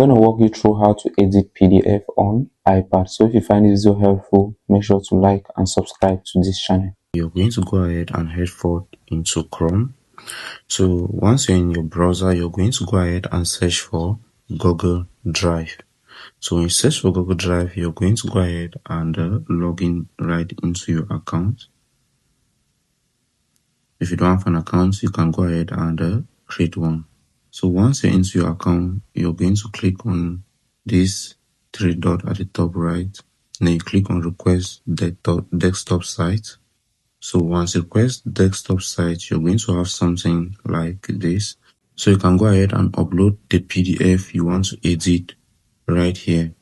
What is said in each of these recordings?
I'm going to walk you through how to edit PDF on iPad. So if you find this video helpful, make sure to like and subscribe to this channel. You're going to go ahead and head forward into Chrome. So once you're in your browser, you're going to go ahead and search for Google Drive. So when you search for Google Drive, you're going to go ahead and log in right into your account. If you don't have an account, you can go ahead and create one. So once you're into your account, you're going to click on this three dot at the top right. And then you click on request desktop site. So once you request desktop site, you're going to have something like this. So you can go ahead and upload the PDF you want to edit right here.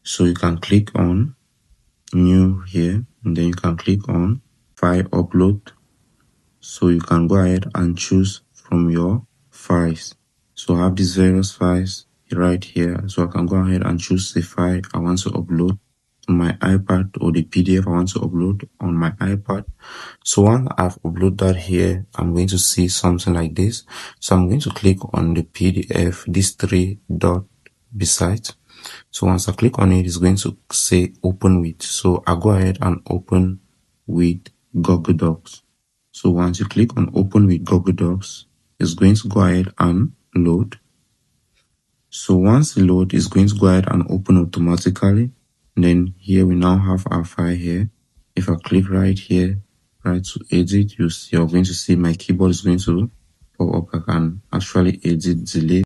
So you can click on new here, and then you can click on file upload. So you can go ahead and choose from your files. So I have these various files right here. So I can go ahead and choose the file I want to upload on my iPad, or the PDF I want to upload on my iPad. So once I've uploaded that here, I'm going to see something like this. So I'm going to click on the PDF, this three dot beside. So once I click on it, it's going to say open with. So I go ahead and open with Google Docs. So once you click on open with Google Docs, it's going to go ahead and load. So once it loads, it's going to go ahead and open automatically. And then here we now have our file here. If I click right here, right to edit, you're going to see my keyboard is going to pop up. I can actually edit, delete.